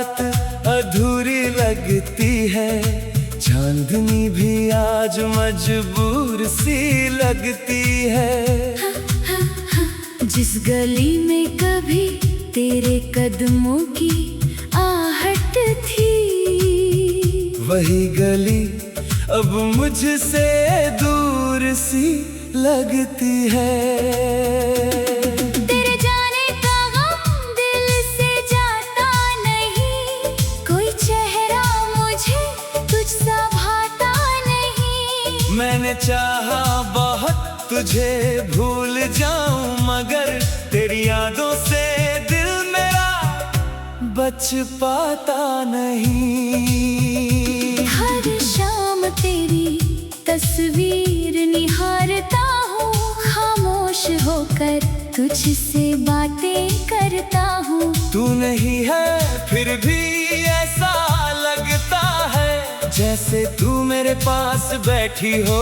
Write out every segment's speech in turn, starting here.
रात अधूरी लगती है, चांदनी भी आज मजबूर सी लगती है। जिस गली में कभी तेरे कदमों की आहट थी, वही गली अब मुझसे दूर सी लगती है। तेरे जाने का गम दिल से जाता नहीं, कोई चेहरा मुझे तुझसा भाता नहीं। मैंने चाहा बहुत तुझे भूल जाऊं, मगर तेरी यादों से दिल मेरा बच पाता नहीं। हर शाम तेरी तस्वीर निहारता हूँ, खामोश होकर तुझसे बातें करता हूँ। तू नहीं है फिर भी ऐसा लगता है, जैसे तू मेरे पास बैठी हो।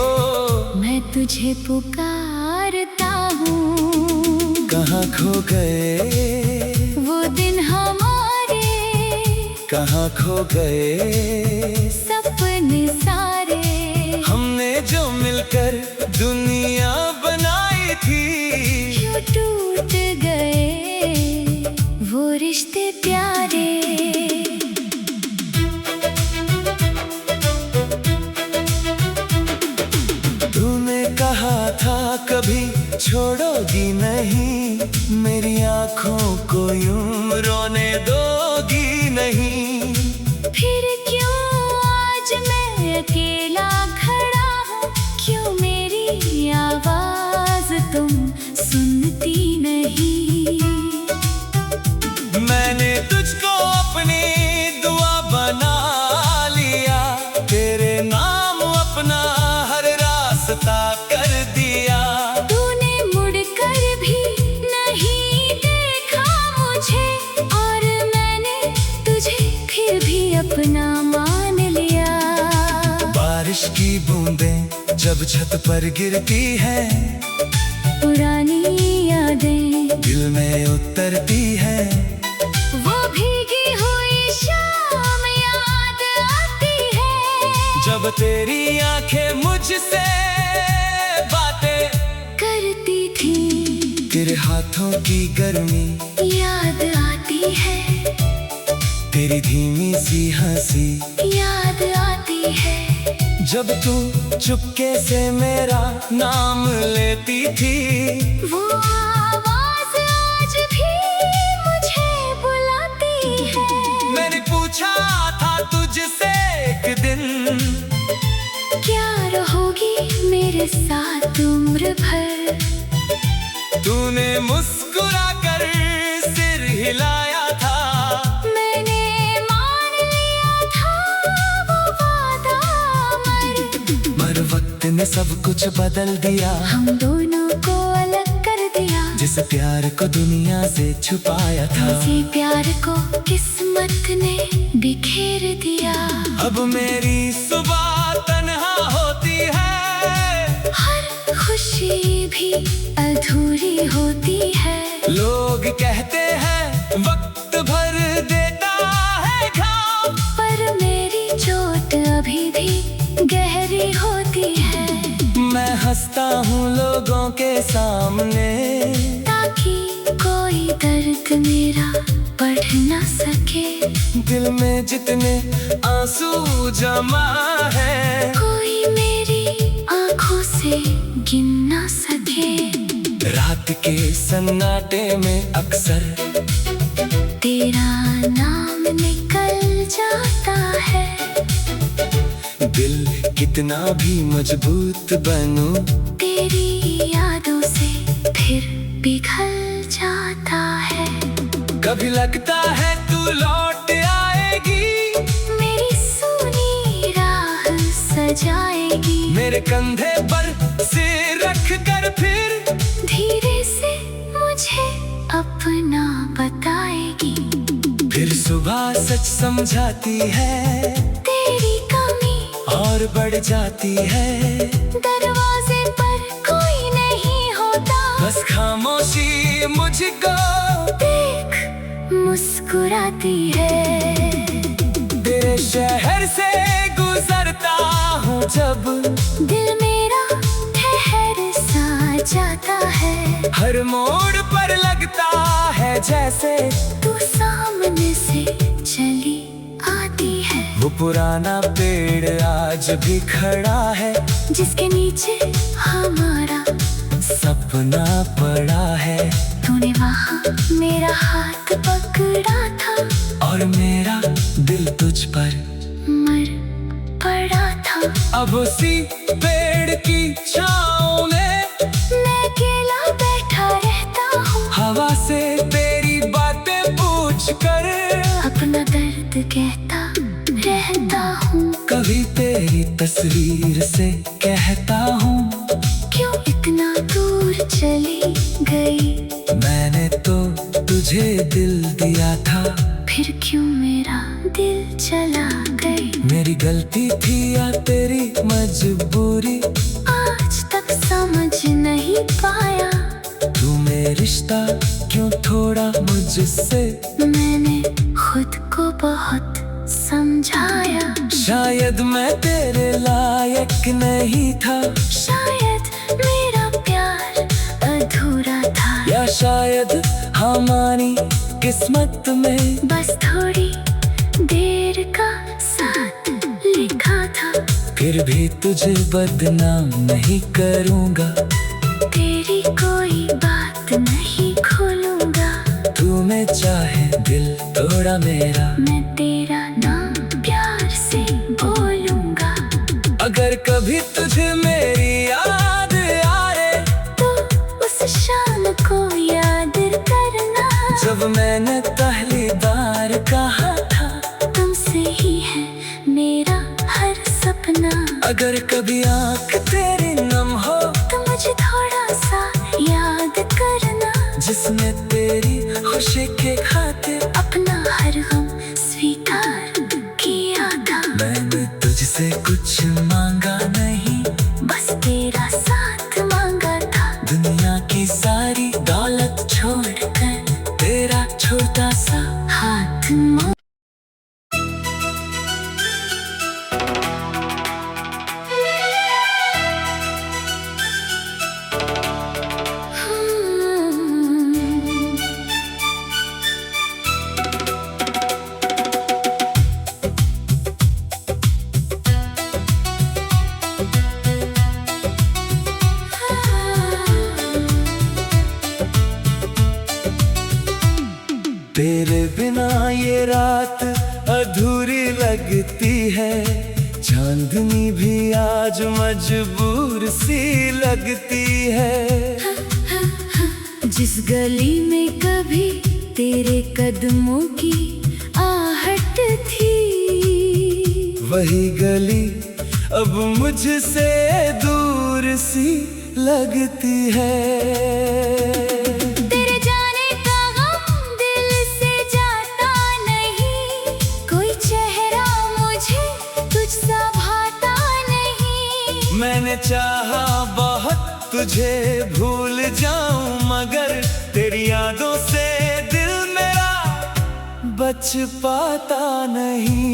मैं तुझे पुकारता हूँ। कहाँ खो गए वो दिन हमारे, कहाँ खो गए सपने सारे। हमने जो मिलकर दुनिया बनाई थी, क्यों टूट गए वो रिश्ते प्यारे। तूने कहा था कभी छोड़ोगी नहीं, मेरी आँखों को यूं रोने दोगी नहीं। फिर क्यों आज मैं अकेला खड़ा हूँ, क्यों मेरी आवाज तुम सुनती नहीं। मैंने तुझको अपनी दुआ बना लिया, तेरे नाम अपना हर रास्ता कर दिया। तूने मुड़कर भी नहीं देखा मुझे, और मैंने तुझे फिर भी अपना मान लिया। बारिश की बूंदें जब छत पर गिरती है, पुरानी यादें दिल में उतरती है। वो भीगी हुई शाम याद आती है, जब तेरी आंखें मुझसे बातें करती थी। तेरे हाथों की गर्मी याद आती है, तेरी धीमी सी हंसी याद आती है। जब तू चुपके से मेरा नाम लेती थी, वो आवाज आज भी मुझे बुलाती है। मैंने पूछा था तुझसे एक दिन, क्या रहोगी मेरे साथ उम्र भर। तूने मुस्कुरा कर सिर हिलाया था, मैंने मान लिया था वो वादा मर वक्त ने सब कुछ बदल दिया। हम दोनों को अलग कर दिया, जिस प्यार को दुनिया से छुपाया था, इसी प्यार को किस्मत ने बिखेर दिया। अब मेरी सुबह तन्हा होती है, हर खुशी भी अधूरी होती है। लोग कहते हैं वक्त भर देता है घाव, पर मेरी चोट अभी भी गहरी होती है। मैं हंसता हूँ लोगों के सामने, ताकि कोई दर्द मेरा बढ़ ना सके। दिल में जितने आंसू जमा है, कोई मेरी आंखों से गिन ना सके। रात के सन्नाटे में अक्सर तेरा नाम निकल जाता है। दिल कितना भी मजबूत बनूं, तेरी यादों से फिर पिघल जाता है। कभी लगता है तू लौट आएगी, मेरी सूनी राह सजाएगी। मेरे कंधे पर सिर रख कर फिर धीरे से मुझे अपना बताएगी। फिर सुबह सच समझाती है, तेरी कमी और बढ़ जाती है। दरवाजे पर कोई नहीं होता, बस खामोशी मुझको देख मुस्कुराती है। तेरे शहर से गुजरता हूँ जब, दिल मेरा ठहर सा जाता है। हर मोड़ पर लगता है जैसे तू सामने से चली आती है। वो पुराना पेड़ आज भी खड़ा है, जिसके नीचे हमारा सपना पड़ा है। तूने वहाँ मेरा हाथ पकड़ा था, और मेरा दिल तुझ पर मर पड़ा था। अब उसी पेड़ की छाँव में मैं अकेला बैठा रहता हूँ, हवा से तेरी बातें पूछ कर अपना दर्द कहता रहता हूँ। कभी तेरी तस्वीर से कहता हूँ, क्यों इतना दूर चली गई। मैंने तो तुझे दिल दिया था, फिर क्यों मेरा दिल चला गई। मेरी गलती थी या तेरी मजबूरी, आज तक समझ नहीं पाया। तूने रिश्ता क्यों थोड़ा मुझसे, मैंने खुद को बहुत समझाया। शायद मैं तेरे लायक नहीं था, शायद मेरा प्यार अधूरा था, या शायद हमारी किस्मत में बस थोड़ी देर का साथ लिखा था। फिर भी तुझे बदनाम नहीं करूँगा, तेरी कोई बात नहीं खोलूंगा। तूने चाहे दिल तोड़ा मेरा, मैं तेरा नाम प्यार से बोलूंगा। अगर कभी तुझे मेरी याद आए, तो उस शाम को याद करना, जब मैंने पहली बार कहा था तुमसे ही है मेरा हर सपना। अगर कभी आँख तेरी नम हो, तो मुझे थोड़ा सा याद करना, जिसमें तेरी खुशी के खातिर अपना हर गम स्वीकार किया था। मैंने तुझसे कुछ मांगा नहीं, बस तेरा साथ मांगा था। दुनिया की सारी दौलत छोड़कर तेरा छोटा सा हाथ मोड़ तेरे बिना ये रात अधूरी लगती है, चांदनी भी आज मजबूर सी लगती है। जिस गली में कभी तेरे कदमों की आहट थी, वही गली अब मुझसे दूर सी लगती है। तेरे जाने का गम दिल से जाता नहीं, कोई चेहरा मुझे तुझसा भाता नहीं। मैंने चाहा बहुत तुझे भूल जाऊं, मगर तेरी यादों से दिल मेरा बच पाता नहीं।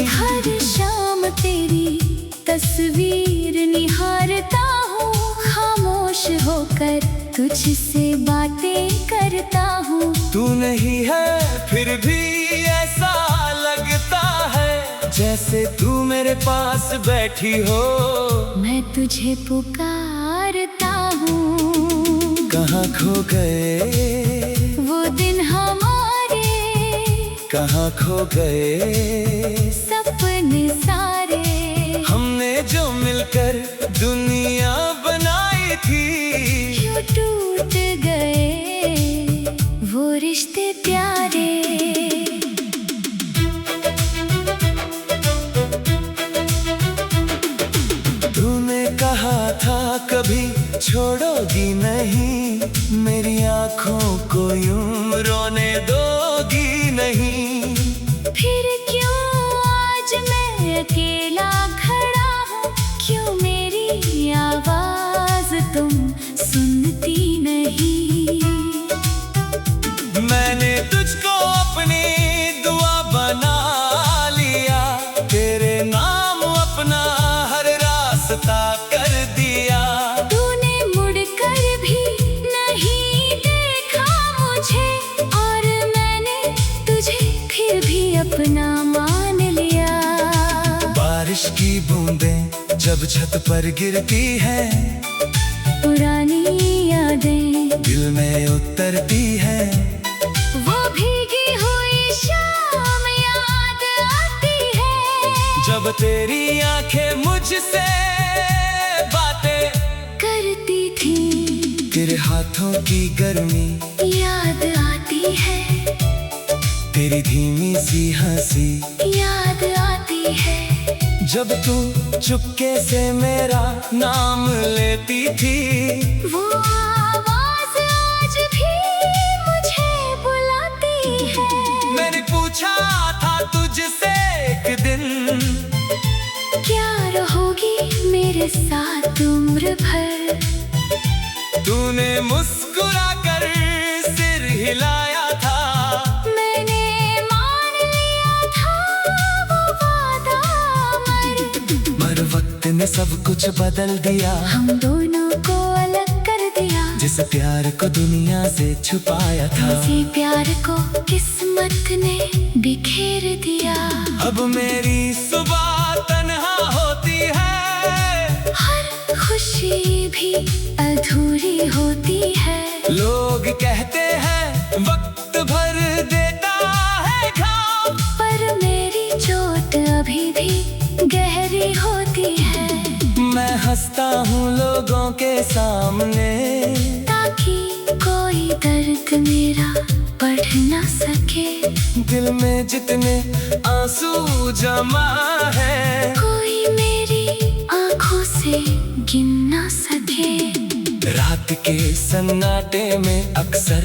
हर शाम तेरी तस्वीर निहारता हूँ, खामोश होकर तुझसे बातें करता हूँ। तू नहीं है फिर भी ऐसा लगता है, जैसे तू मेरे पास बैठी हो। मैं तुझे पुकारता हूँ, कहाँ खो गए वो दिन हमारे, कहाँ खो गए सपने सारे। हमने जो मिलकर दुनिया बनाई थी, क्यों टूट गए वो रिश्ते प्यारे। तूने कहा था कभी छोड़ोगी नहीं, मेरी आँखों को यूं रोने दोगी नहीं। फिर क्यों आज मैं अकेला खड़ा हूँ, क्यों मेरी आवाज तुम सुनती नहीं। मैंने तुझको अपनी दुआ बना फिर भी अपना मान लिया। बारिश की बूंदें जब छत पर गिरती है, पुरानी यादें दिल में उतरती है। वो भीगी हुई शाम याद आती है। जब तेरी आंखें मुझसे बातें करती थी, तेरे हाथों की गर्मी याद आती है। तेरी धीमी सी हंसी याद आती है। जब तू चुपके से मेरा नाम लेती थी। वो आवाज आज भी मुझे बुलाती है। मैंने पूछा था तुझसे एक दिन, क्या रहोगी मेरे साथ उम्र भर? तूने मुस्कुरा कर सिर हिलाया था। मैंने मान लिया था वो वादा मर वक्त ने सब कुछ बदल दिया। हम दोनों को अलग कर दिया। जिस प्यार को दुनिया से छुपाया था, उसी प्यार को किस्मत ने बिखेर दिया। अब मेरी सुबह तन्हा होती है। हर खुशी भी अधूरी होती है। लोग कहते हैं वक्त भर देता है घाव, पर मेरी चोट अभी भी गहरी होती है। मैं हंसता हूँ लोगों के सामने, ताकि कोई दर्द मेरा बढ़ न सके। दिल में जितने आंसू जमा है, कोई मेरी आंखों से गिन न सके। रात के सन्नाटे में अक्सर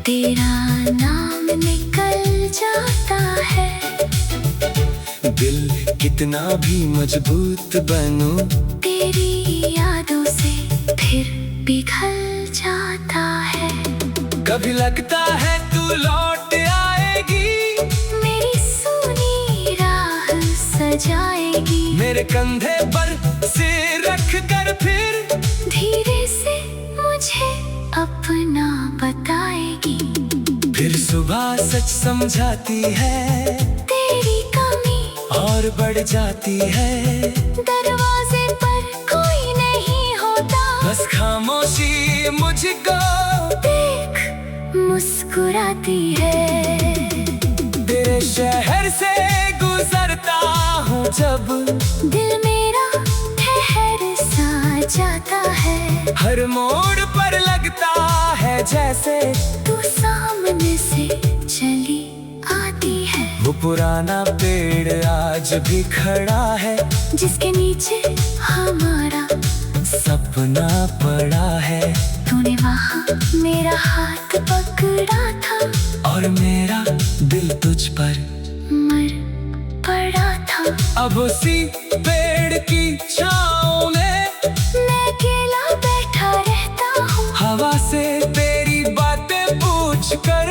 तेरा नाम निकल जाता है। दिल कितना भी मजबूत बनूं, तेरी यादों से फिर पिघल जाता है। कभी लगता है तू लौट आएगी, मेरी सूनी राह सजाएगी। मेरे कंधे पर सिर रख कर फिर धीरे से मुझे अपना बताएगी। फिर सुबह सच समझाती है, तेरी कमी और बढ़ जाती है। दरवाजे पर कोई नहीं होता, बस खामोशी मुझको देख मुस्कुराती है। तेरे शहर से गुजरता हूँ जब, दिल मेरा ठहर सा जाता है। हर मोड़ पर लगता है जैसे तू सामने से चली आती है। वो पुराना पेड़ आज भी खड़ा है, जिसके नीचे हमारा सपना पड़ा है। तूने वहाँ मेरा हाथ पकड़ा था, और मेरा दिल तुझ पर मर पड़ा था। अब उसी पेड़ की छाँव में मैं अकेला बैठा रहता हूँ, हवा से तेरी बातें पूछ कर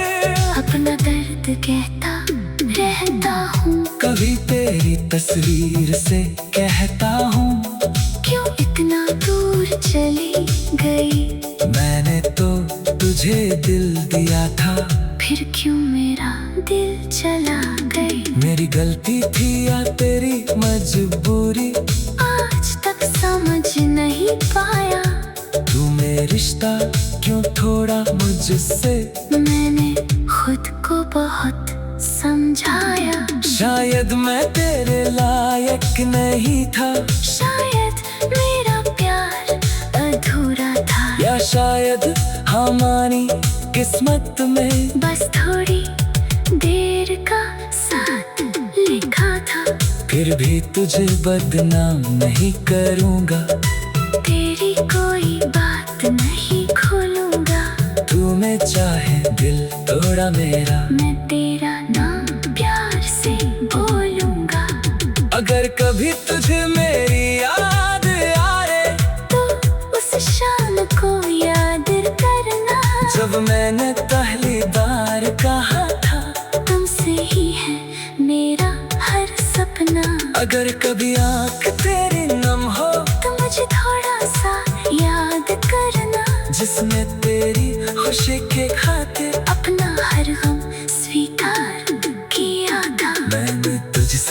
अपना दर्द कहता रहता हूँ। कभी तेरी तस्वीर से कहता हूँ, क्यों इतना दूर चली गई? मैंने तो तुझे दिल दिया था, फिर क्यों मेरा दिल चला गई? मेरी गलती थी या तेरी मजबूरी, आज तक समझ नहीं पाया। तूने रिश्ता क्यों तोड़ा मुझसे? मैंने खुद को बहुत समझाया। शायद मैं तेरे लायक नहीं था, शायद मेरा प्यार अधूरा था, या शायद हमारी किस्मत में बस थोड़ी देर का साथ लिखा था। फिर भी तुझे बदनाम नहीं करूँगा, तेरी कोई बात नहीं खोलूंगा। तू में चाहे दिल तोड़ा मेरा, मैं तेरा नाम प्यार से बोलूंगा। अगर कभी तुझे मेरी याद आए, तो उस शाम को याद करना, जब मैंने पहली बार कहा था तुमसे ही है मेरा हर सपना। अगर कभी आँख तेरी नम हो, तो मुझे थोड़ा सा याद करना, जिसमें तेरी खुशी के खातिर अपना हर गम स्वीकार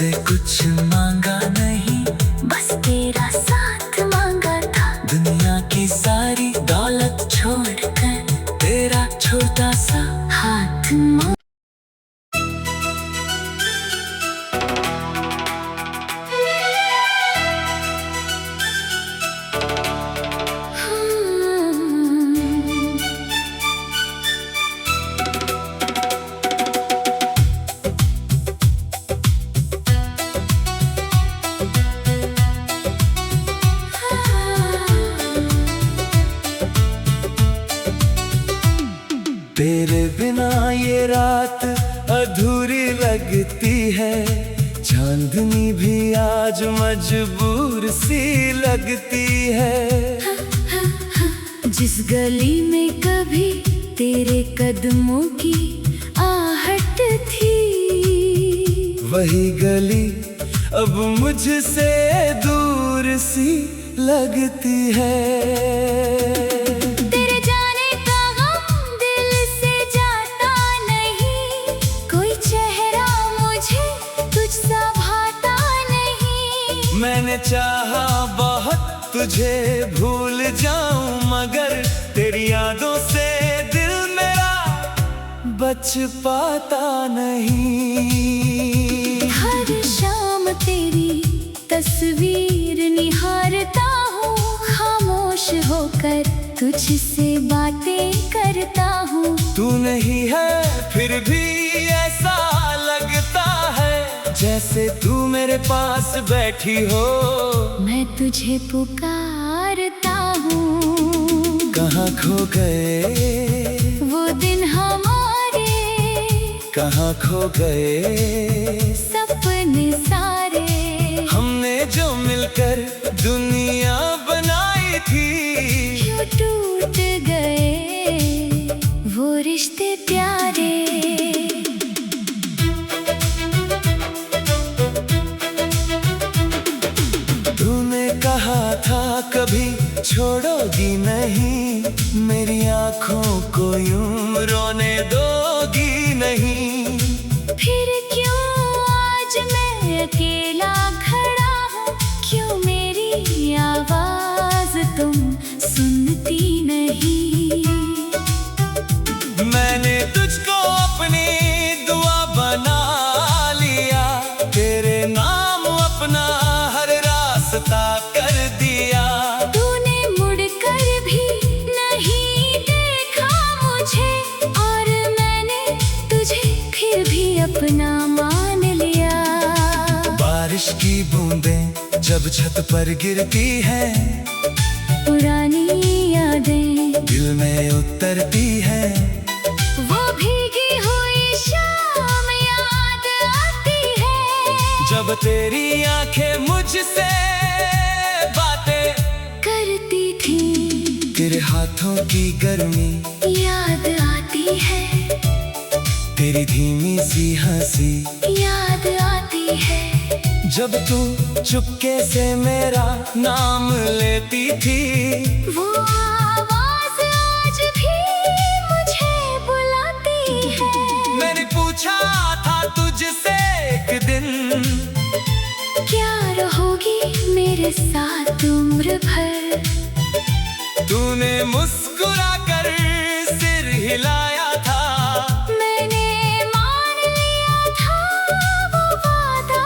तुझसे कुछ मांगा नहीं, बस तेरा साथ मांगा था। दुनिया की सारी दौलत छोड़कर तेरा छोटा सा हाथ मांगा। तेरे बिना ये रात अधूरी लगती है, चांदनी भी आज मजबूर सी लगती है। जिस गली में कभी तेरे कदमों की आहट थी, वही गली अब मुझसे दूर सी लगती है। तेरे जाने का गम दिल से जाता नहीं, कोई चेहरा मुझे तुझसा भाता नहीं। मैंने चाहा बहुत तुझे भूल जाऊं, मगर तेरी यादों से दिल मेरा बच पाता नहीं। हर शाम तेरी तस्वीर निहारता हूँ, खामोश होकर तुझसे बातें करता हूँ। तू नहीं है फिर भी ऐसा लगता है, जैसे तू मेरे पास बैठी हो। मैं तुझे पुकारता हूँ। कहाँ खो गए वो दिन हमारे, कहाँ खो गए सपने सारे। हमने जो मिलकर दुनिया बनाई थी, क्यों टूट गए वो रिश्ते प्यारे। तूने कहा था कभी छोड़ोगी नहीं, मेरी आँखों को यूं रोने दोगी नहीं। फिर क्यों आज मैं अकेला खड़ा हूँ, क्यों मेरी आवाज तुम सुनती नहीं। मैंने तुझको अपनी दुआ बना लिया, तेरे नाम अपना हर रास्ता कर दिया। तूने मुड़कर भी नहीं देखा मुझे, और मैंने तुझे फिर भी अपना मान लिया। बारिश की बूंदें जब छत पर गिरती है, पुरानी यादें दिल में उतरती है। वो भीगी हुई शाम याद आती है, जब तेरी आंखें मुझसे बातें करती थी। तेरे हाथों की गर्मी याद आती है, तेरी धीमी सी हंसी याद आती है। जब तू चुपके से मेरा नाम लेती थी, वो आवाज आज भी मुझे बुलाती है। मैंने पूछा था तुझसे एक दिन, क्या रहोगी मेरे साथ उम्र भर। तूने मुस्कुरा कर सिर हिलाया था, मैंने मान लिया था वो वादा।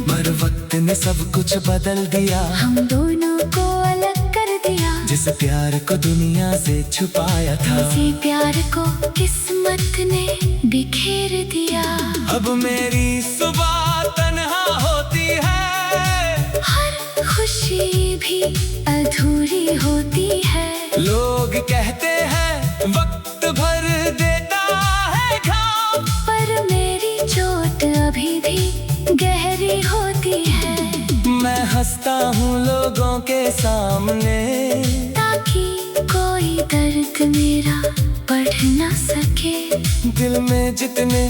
मर वक्त ने सब कुछ बदल दिया, हम दोनों को अलग कर दिया। जिस प्यार को दुनिया से छुपाया था, इसी प्यार को किस्मत ने बिखेर दिया। अब मेरी सुबह तन्हा होती है, हर खुशी भी अधूरी होती है। लोग कहते हैं वक्त भर देता है घाव, पर मेरी चोट अभी भी गहरी होती है। मैं हंसता हूँ लोगों के सामने, ताकि कोई दर्द मेरा बढ़ न सके। दिल में जितने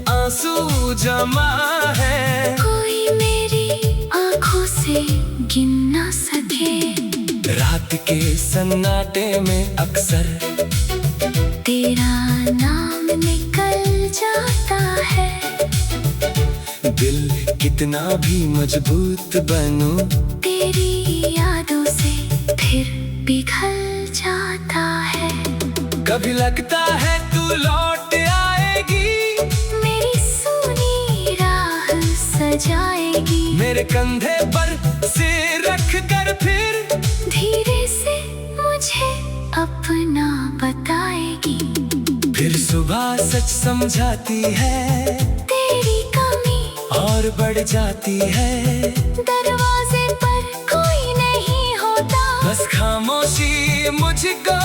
आंसू जमा है, कोई मेरी आंखों से गिन न सके। रात के सन्नाटे में अक्सर तेरा नाम निकल जाता है। दिल कितना भी मजबूत बनूं, तेरी यादों से फिर पिघल जाता है। कभी लगता है तू लौट आएगी, मेरी सूनी राह सजाएगी, मेरे कंधे पर सिर रख कर फिर धीरे से मुझे अपना बताएगी। फिर सुबह सच समझाती है, तेरी कमी और बढ़ जाती है। दरवाजे पर कोई नहीं होता, बस खामोशी मुझको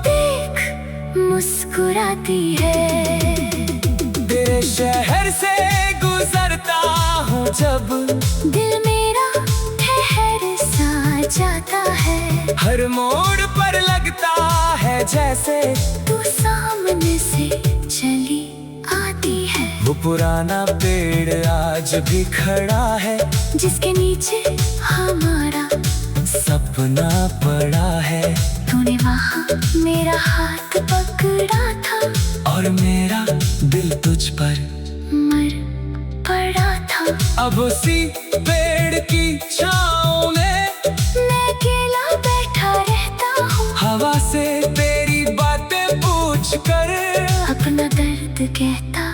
देख मुस्कुराती है। तेरे शहर से गुजरता हूँ जब, दिल मेरा ठहर सा जाता है। हर मोड़ पर लगता है जैसे तू सामने से चली आती है। वो पुराना पेड़ आज भी खड़ा है, जिसके नीचे हमारा सपना पड़ा है। तूने वहाँ मेरा हाथ पकड़ा था, और मेरा दिल तुझ पर मर पड़ा था। अब उसी पेड़ की छाँव में मैं अकेला बैठा रहता हूँ, हवा से तेरी बातें पूछ कर अपना दर्द कहता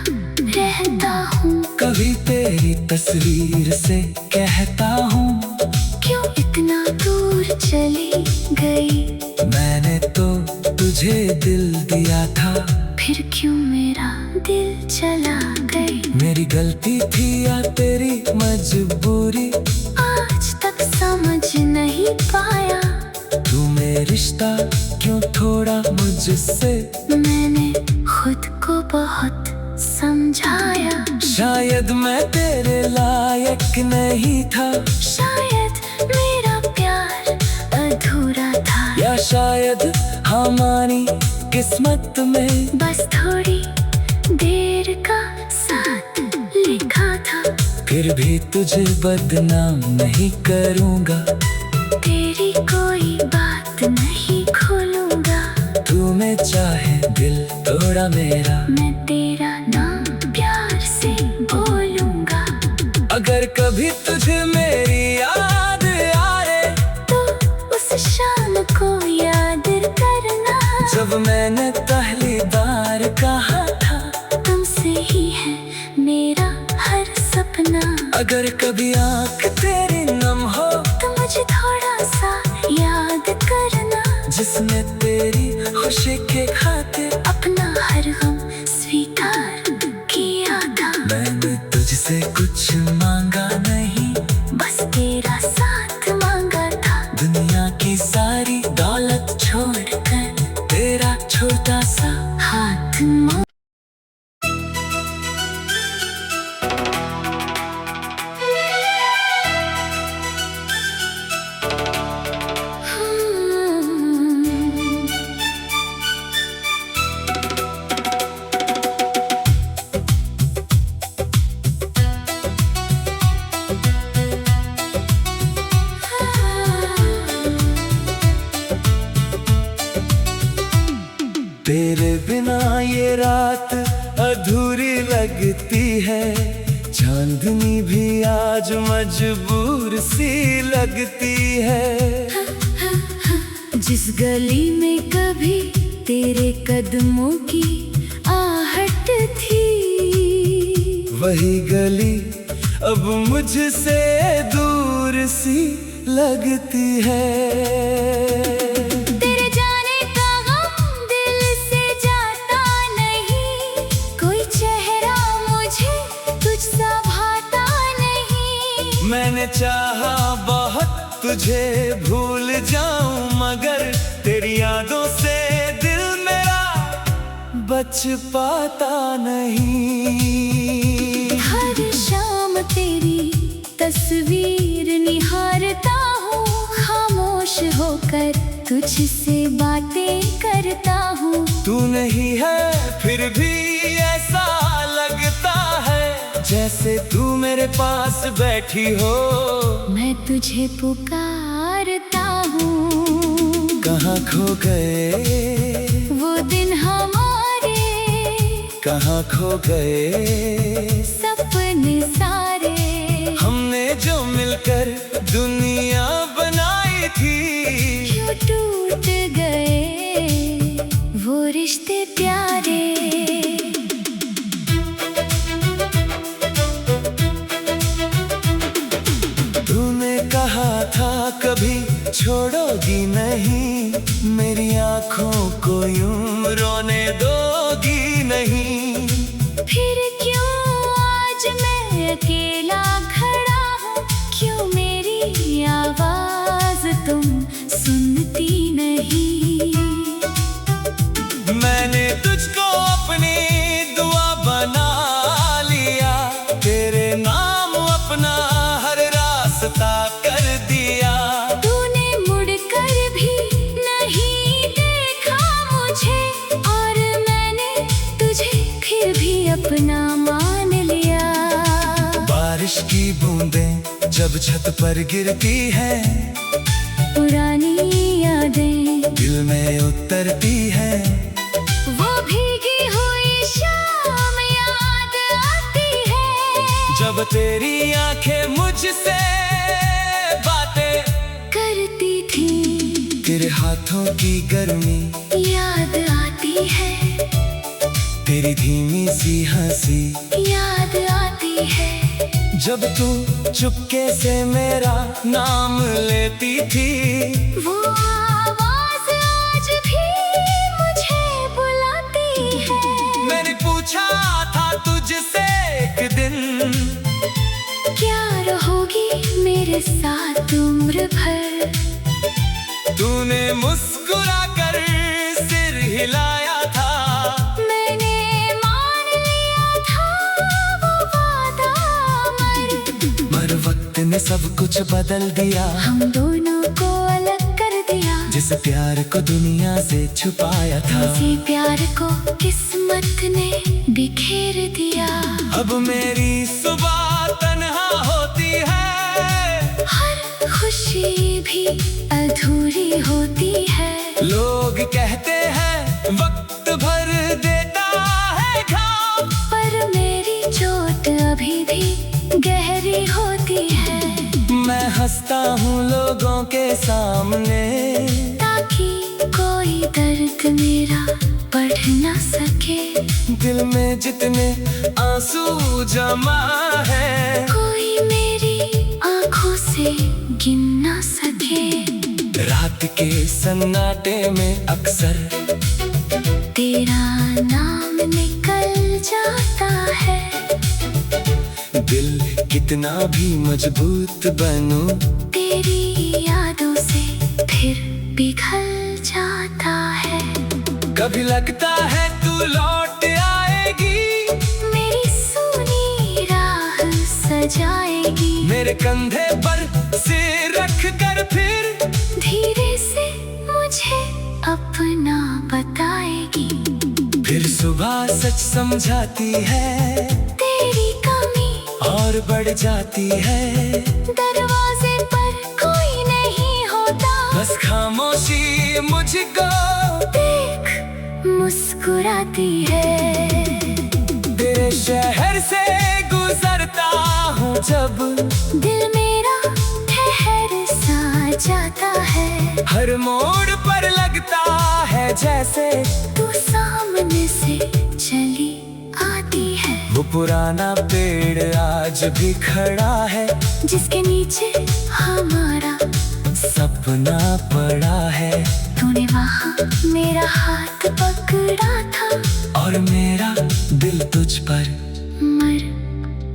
रहता हूँ। कभी तेरी तस्वीर से कहता हूँ, क्यों इतना दूर चली गई, मैंने तो तुझे दिल दिया था। फिर क्यों मेरा दिल चला गई। मेरी गलती थी या तेरी मजबूरी, आज तक समझ नहीं पाया, तूने रिश्ता क्यों थोड़ा मुझसे। मैंने खुद को बहुत समझाया। शायद मैं तेरे लायक नहीं था, शायद मेरा प्यार अधूरा था, या शायद हमारी किस्मत में बस थोड़ी देर का साथ लिखा था। फिर भी तुझे बदनाम नहीं करूँगा, तेरी कोई बात नहीं खोलूंगा। तूने चाहे दिल तोड़ा मेरा, मैं तेरा नाम प्यार से बोलूंगा। अगर कभी तुझे मेरी याद आए, तो उस शाम को याद करना, जब मैंने पहली बार कहा था तुमसे ही है मेरा हर सपना। अगर कभी आँख तेरी नम हो, तो मुझे थोड़ा सा याद करना, जिसने तेरी खुशी के खातिर अपना हर गम स्वीकार किया था। मैंने तुझसे कुछ मांगा नहीं, बस तेरा साथ मांगा था। दुनिया की सारी दौलत छोड़कर तेरा छोटा सा हाथ मांगा। तेरे बिना ये रात अधूरी लगती है, चांदनी भी आज मजबूर सी लगती है। जिस गली में कभी तेरे कदमों की आहट थी, वही गली अब मुझसे दूर सी लगती है। तेरे जाने का गम दिल से जाता नहीं, कोई चेहरा मुझे तुझसा भाता नहीं। मैंने चाहा बहुत तुझे भूल जाऊं, मगर तेरी यादों से दिल मेरा बच पाता नहीं। हर शाम तेरी तस्वीर निहारता हूँ, खामोश होकर तुझसे बातें करता हूँ। तू नहीं है फिर भी ऐसा लगता है, जैसे तू मेरे पास बैठी हो। मैं तुझे पुकारता हूँ, कहाँ खो गए वो दिन हमारे, कहाँ खो गए सपने सारे। जोड़कर दुनिया बनाई थी। क्यों टूट गए वो रिश्ते प्यारे। तूने कहा था कभी छोड़ोगी नहीं, मेरी आंखों को यूं रोने दोगी नहीं। फिर क्यों आज मैं अकेला खड़ा हूँ, क्यों मेरी आवाज तुम सुनती नहीं। मैंने तुझको अपनी दुआ बना लिया, तेरे नाम अपना हर रास्ता कर दिया। तूने मुड़कर भी नहीं देखा मुझे, और मैंने तुझे फिर भी अपना मान लिया। बारिश की बूंदें जब छत पर गिरती है, पुरानी यादें दिल में उतरती है। वो भीगी हुई शाम याद आती है, जब तेरी आंखें मुझसे बातें करती थी। तेरे हाथों की गर्मी याद आती है, तेरी धीमी सी हंसी याद आती है। जब तू चुपके से मेरा नाम लेती थी। वो आवाज आज भी मुझे बुलाती है। मैंने पूछा था तुझसे एक दिन, क्या रहोगी मेरे साथ उम्र भर। तूने मुस्कुरा कर सिर हिलाया था। मैंने मान लिया था वो वादा, मर वक्त ने सब कुछ बदल दिया। हम दोनों को अलग कर दिया। जिस प्यार को दुनिया से छुपाया था, उसी प्यार को किस्मत ने बिखेर दिया। अब मेरी सुबह तन्हा होती है, हर खुशी भी अधूरी होती है। लोग कहते हैं वक्त भर देता है घाव, पर मेरी चोट अभी भी गहरी होती है। मैं हंसता हूँ लोगों के सामने, ताकि कोई दर्द मेरा बढ़ ना सके। दिल में जितने आंसू जमा है, कोई मेरी आंखों से गिन ना सके। रात के सन्नाटे में अक्सर तेरा नाम निकल जाता है। दिल कितना भी मजबूत बनूं, तेरी यादों से फिर पिघल जाता है। कभी लगता है तू लौट आएगी, मेरी सूनी राह सजाएगी। मेरे कंधे पर सिर रख कर फिर धीरे से मुझे अपना बताएगी। फिर सुबह सच समझाती है, तेरी कमी और बढ़ जाती है। दरवाजे पर कोई नहीं होता, बस खामोशी मुझको देख मुस्कुराती है। तेरे शहर से गुजरता हूँ जब, दिल मेरा ठहर सा जाता है। हर मोड़ पर लगता है जैसे तू सामने से चली आती है। वो पुराना पेड़ आज भी खड़ा है, जिसके नीचे हमारा सपना पड़ा है। तूने वहाँ मेरा हाथ पकड़ा था, और मेरा दिल तुझ पर मर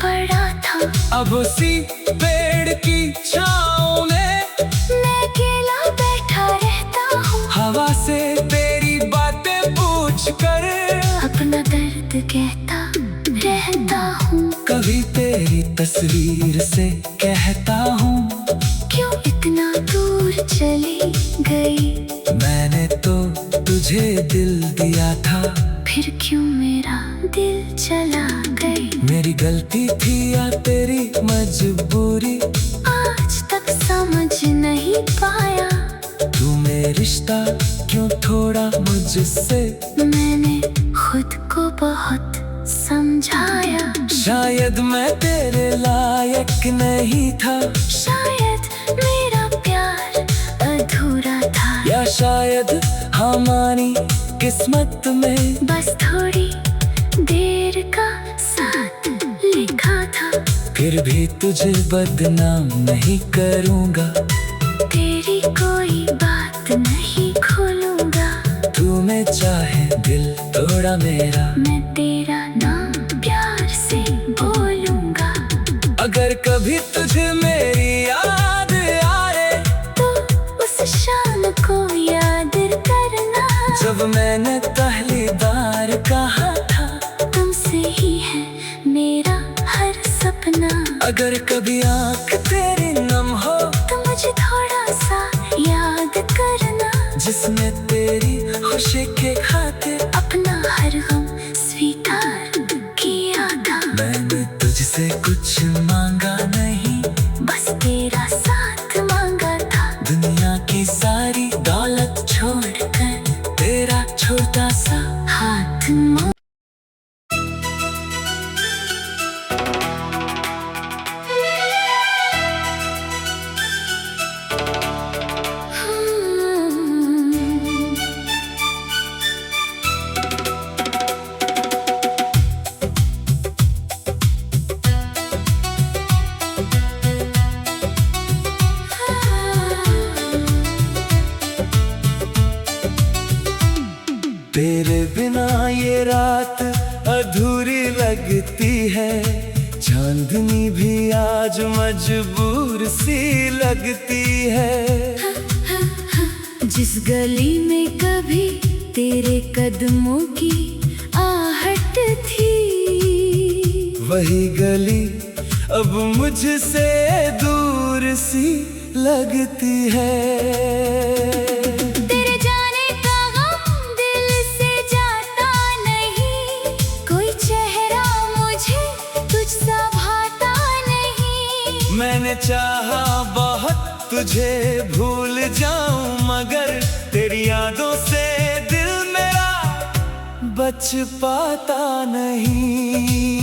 पड़ा था। अब उसी पेड़ की छाँव में मैं अकेला बैठा रहता हूँ, हवा से तेरी बातें पूछ कर अपना दर्द कहता रहता हूँ। कभी तेरी तस्वीर से कहता हूँ, क्यों इतना दूर चली गई। मैंने तो तुझे दिल दिया था, फिर क्यों मेरा दिल चला गई। मेरी गलती थी या तेरी मजबूरी, आज तक समझ नहीं पाया। तूने रिश्ता क्यों थोड़ा मुझसे, मैंने खुद को बहुत समझाया। शायद मैं तेरे लायक नहीं था, शायद मेरा प्यार अधूरा था, या शायद हमारी किस्मत में बस थोड़ी देर का साथ लिखा था। फिर भी तुझे बदनाम नहीं करूँगा, तेरी कोई बात नहीं खोलूंगा। तू में चाहे दिल तोड़ा मेरा, मैं तेरा नाम प्यार से बोलूंगा। अगर कभी तुझे मेरी याद आए तो उस शाम को याद करना, जब मैंने पहली बार कहा था तुमसे ही है मेरा हर सपना। अगर कभी आँख तेरी नम हो तो मुझे थोड़ा सा याद करना, जिसमें तेरी खुशी के खातिर अपना हर गम स्वीकार किया था। मैंने तुझसे कुछ मांगा नहीं, बस तेरा साथ मांगा था। दुनिया की सारी दौलत छोड़कर तेरा छोटा सा हाथ मोड़ तेरे बिना ये रात अधूरी लगती है, चांदनी भी आज मजबूर सी लगती है। जिस गली में कभी तेरे कदमों की आहट थी, वही गली अब मुझसे दूर सी लगती है। तेरे जाने का गम दिल से जाता नहीं, कोई चेहरा मुझे तुझसा भाता नहीं। मैंने चाहा बहुत तुझे भूल जाऊं, मगर तेरी यादों से दिल मेरा बच पाता नहीं।